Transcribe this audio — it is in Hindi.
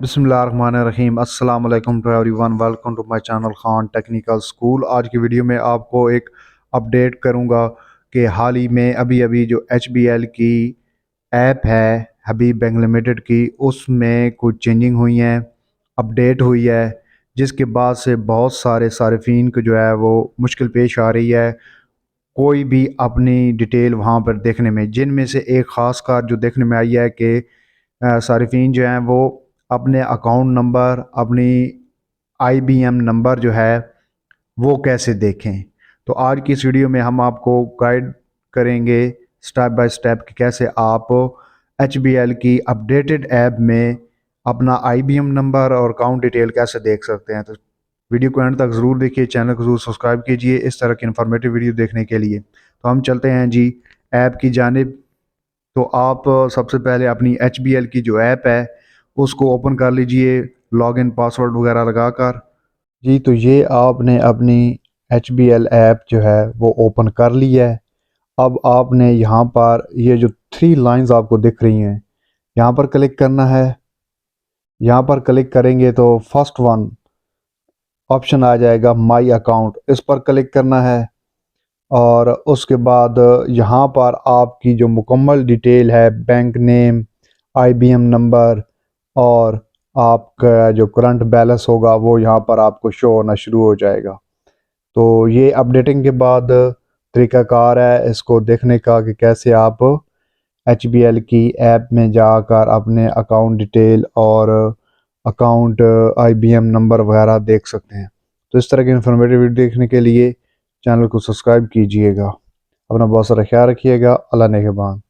बिस्मिल्लाहिर्रहमानिर्रहीम अस्सलाम वालेकुम to everyone. Welcome to my channel Khan technical school. आज की वीडियो में आपको एक अपडेट करूंगा कि हाल ही में अभी जो HBL की ऐप है हबीब बैंक लिमिटेड की, उसमें कुछ चेंजिंग हुई हैं, अपडेट हुई है, जिसके बाद से बहुत सारे सारिफीन को जो है वो मुश्किल पेश आ रही है कोई भी अपनी डिटेल वहाँ पर देखने में। जिनमें से एक ख़ास कार जो देखने में आई है कि सारिफीन जो हैं वो अपने अकाउंट नंबर, अपनी IBM नंबर जो है वो कैसे देखें। तो आज की इस वीडियो में हम आपको गाइड करेंगे स्टेप बाय स्टेप कि कैसे आप HBL की अपडेटेड ऐप में अपना IBM नंबर और अकाउंट डिटेल कैसे देख सकते हैं। तो वीडियो को एंड तक ज़रूर देखिए, चैनल को ज़रूर सब्सक्राइब कीजिए इस तरह की इन्फॉर्मेटिव वीडियो देखने के लिए। तो हम चलते हैं जी ऐप की जानिब। तो आप सबसे पहले अपनी HBL की जो ऐप है उसको ओपन कर लीजिए, लॉगिन पासवर्ड वगैरह लगाकर। जी तो ये आपने अपनी HBL ऐप जो है वो ओपन कर ली है। अब आपने यहाँ पर ये जो 3 लाइंस आपको दिख रही हैं, यहाँ पर क्लिक करना है। यहाँ पर क्लिक करेंगे तो फर्स्ट वन ऑप्शन आ जाएगा माई अकाउंट, इस पर क्लिक करना है। और उसके बाद यहाँ पर आपकी जो मुकम्मल डिटेल है, बैंक नेम, IBM नंबर और आपका जो करंट बैलेंस होगा वो यहाँ पर आपको शो होना शुरू हो जाएगा। तो ये अपडेटिंग के बाद तरीक़ाकार है इसको देखने का कि कैसे आप HBL की ऐप में जाकर अपने अकाउंट डिटेल और अकाउंट IBM नंबर वगैरह देख सकते हैं। तो इस तरह की इन्फॉर्मेटिव वीडियो देखने के लिए चैनल को सब्सक्राइब कीजिएगा। अपना बहुत सारा ख्याल रखिएगा। अल्लाह नेगहबान।